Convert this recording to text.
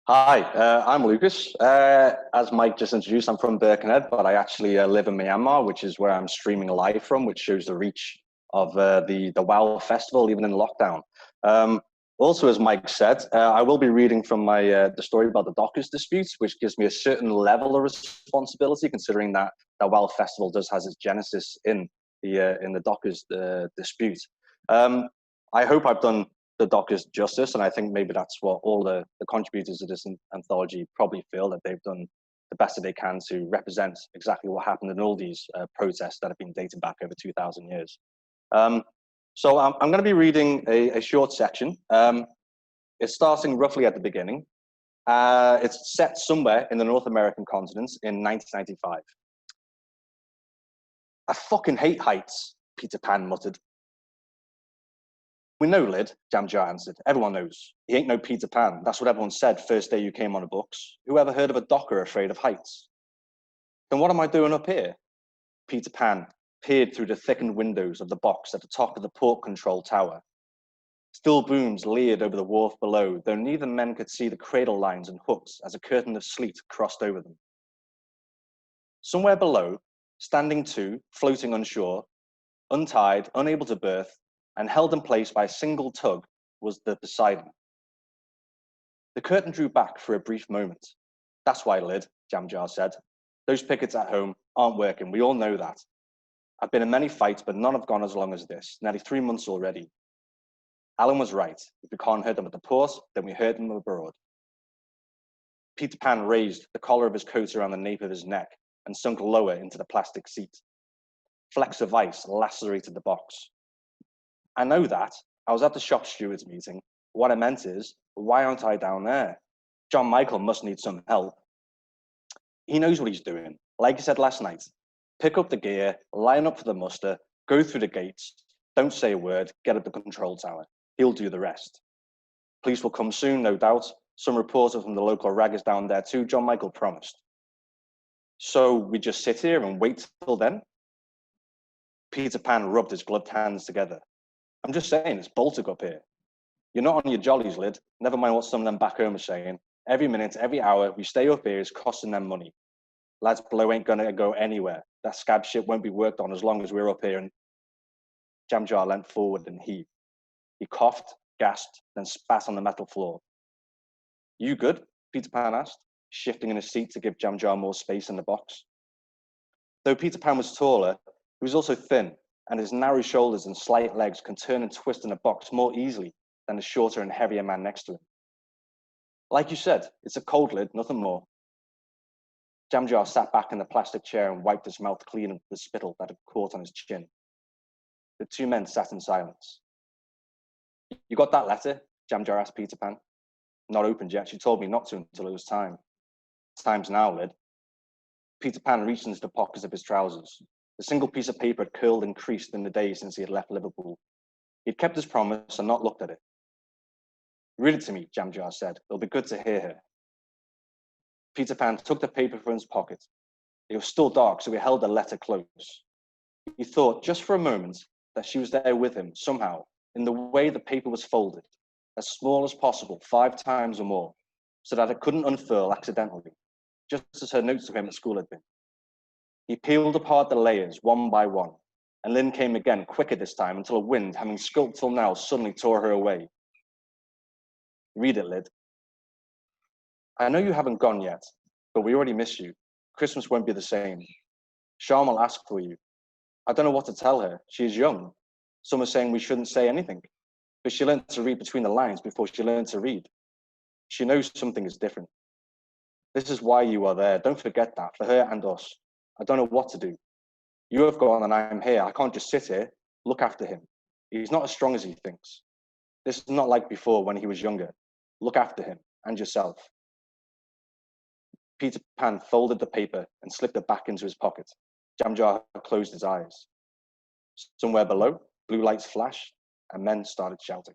Hi, I'm Lucas. As Mike just introduced, I'm from Birkenhead, but I actually live in Myanmar, which is where I'm streaming live from, which shows the reach of the WoW festival, even in lockdown. Also, as Mike said, I will be reading from my the story about the Dockers Dispute, which gives me a certain level of responsibility, considering that the WoW festival does has its genesis in the Dockers Dispute. I hope I've done the Dockers justice, and I think maybe that's what all the contributors to this anthology probably feel, that they've done the best that they can to represent exactly what happened in all these protests that have been dated back over 2,000 years. So I'm going to be reading a short section. It's starting roughly at the beginning. It's set somewhere in the North American continent in 1995. "I fucking hate heights," Peter Pan muttered. "We know, Lid," Jamjar answered. "Everyone knows. He ain't no Peter Pan. That's what everyone said first day you came on the books. Who ever heard of a docker afraid of heights?" "Then what am I doing up here?" Peter Pan peered through the thickened windows of the box at the top of the port control tower. Still booms leered over the wharf below, though neither men could see the cradle lines and hooks as a curtain of sleet crossed over them. Somewhere below, standing to, floating onshore, untied, unable to berth, and held in place by a single tug, was the Poseidon. The curtain drew back for a brief moment. "That's why, Lid," Jamjar said. "Those pickets at home aren't working. We all know that. I've been in many fights, but none have gone as long as this. Nearly 3 months already. Alan was right. If we can't hurt them at the port, then we hurt them abroad." Peter Pan raised the collar of his coat around the nape of his neck and sunk lower into the plastic seat. Flecks of ice lacerated the box. "I know that. I was at the shop stewards meeting. What I meant is, why aren't I down there? John Michael must need some help. He knows what he's doing. Like he said last night, pick up the gear, line up for the muster, go through the gates, don't say a word, get up the control tower. He'll do the rest. Police will come soon, no doubt. Some reporter from the local rag is down there too, John Michael promised." "So we just sit here and wait till then?" Peter Pan rubbed his gloved hands together. "I'm just saying, it's Baltic up here. You're not on your jollies, Lid. Never mind what some of them back home are saying. Every minute, every hour we stay up here is costing them money. Lads below ain't gonna go anywhere. That scab shit won't be worked on as long as we're up here." And Jamjar leant forward and heaved. He coughed, gasped, then spat on the metal floor. "You good?" Peter Pan asked, shifting in his seat to give Jamjar more space in the box. Though Peter Pan was taller, he was also thin, and his narrow shoulders and slight legs can turn and twist in a box more easily than the shorter and heavier man next to him. "Like you said, it's a cold, Lid, nothing more." Jamjar sat back in the plastic chair and wiped his mouth clean of the spittle that had caught on his chin. The two men sat in silence. "You got that letter?" Jamjar asked Peter Pan. "Not opened yet. She told me not to until it was time." "Time's now, Lid." Peter Pan reached into the pockets of his trousers. The single piece of paper had curled and creased in the days since he had left Liverpool. He'd kept his promise and not looked at it. "Read it to me," Jamjar said. "It'll be good to hear her." Peter Pan took the paper from his pocket. It was still dark, so he held the letter close. He thought, just for a moment, that she was there with him, somehow, in the way the paper was folded, as small as possible, 5 times or more, so that it couldn't unfurl accidentally, just as her notes to him at school had been. He peeled apart the layers one by one, and Lynn came again, quicker this time, until a wind, having skulked till now, suddenly tore her away. "Read it, Lid." "I know you haven't gone yet, but we already miss you. Christmas won't be the same. Sharm will ask for you. I don't know what to tell her. She is young. Some are saying we shouldn't say anything, but she learned to read between the lines before she learned to read. She knows something is different. This is why you are there. Don't forget that, for her and us. I don't know what to do. You have gone and I'm here. I can't just sit here. Look after him. He's not as strong as he thinks. This is not like before when he was younger. Look after him and yourself." Peter Pan folded the paper and slipped it back into his pocket. Jamjar closed his eyes. Somewhere below, blue lights flashed and men started shouting.